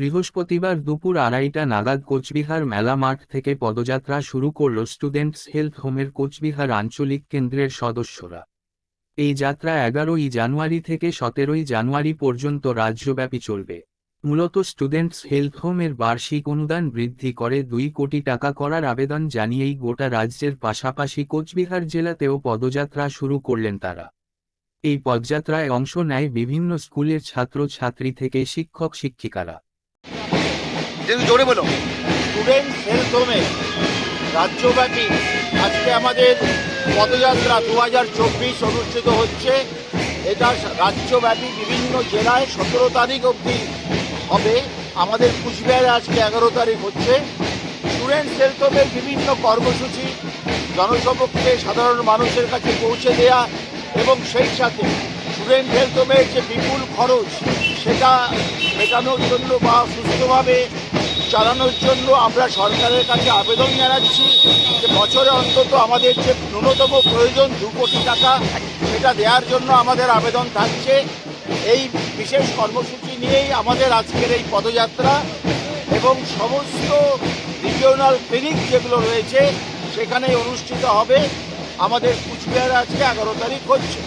বৃহস্পতিবার দুপুর 2:30 নাগাদ কোচবিহার মেলা মাঠ থেকে পদযাত্রা শুরু করল স্টুডেন্টস হেলথ হোমের কোচবিহার আঞ্চলিক কেন্দ্রের সদস্যরা। এই যাত্রা 11ই জানুয়ারি থেকে 17ই জানুয়ারি পর্যন্ত রাজ্যব্যাপী চলবে। মূলত স্টুডেন্টস হেলথ হোমের বার্ষিক অনুদান বৃদ্ধি করে 2 কোটি টাকা করার আবেদন জানিয়েই গোটা রাজ্যের পাশাপাশি কোচবিহার জেলাতেও পদযাত্রা শুরু করলেন তারা। এই পদযাত্রায় অংশ নেয় বিভিন্ন স্কুলের ছাত্রছাত্রী থেকে শিক্ষক শিক্ষিকারা। জোরে বলো। স্টুডেন্টস হেলথ হোমে রাজ্যব্যাপী আজকে আমাদের পদযাত্রা 2024 অনুষ্ঠিত হচ্ছে। এটা রাজ্যব্যাপী বিভিন্ন জেলায় 17 তারিখ অবধি হবে। আমাদের কুচবিহারে আজকে 11 তারিখ হচ্ছে। স্টুডেন্টস হেলথ হোমের বিভিন্ন কর্মসূচি জনসমক্ষে সাধারণ মানুষের কাছে পৌঁছে দেয়া এবং সেই সাথে স্টুডেন্ট হেলথ হোমের যে বিপুল খরচ সেটা মেটানোর জন্য বা সুস্থভাবে চালানোর জন্য আমরা সরকারের কাছে আবেদন জানাচ্ছি যে বছরে অন্তত আমাদের যে ন্যূনতম প্রয়োজন 2 কোটি টাকা সেটা দেওয়ার জন্য আমাদের আবেদন থাকছে। এই বিশেষ কর্মসূচি নিয়েই আমাদের আজকের এই পদযাত্রা এবং সমস্ত রিজিওনাল ক্লিনিক যেগুলো রয়েছে সেখানেই অনুষ্ঠিত হবে। আমাদের কুচবিহারে আজকে 11 তারিখ হচ্ছে।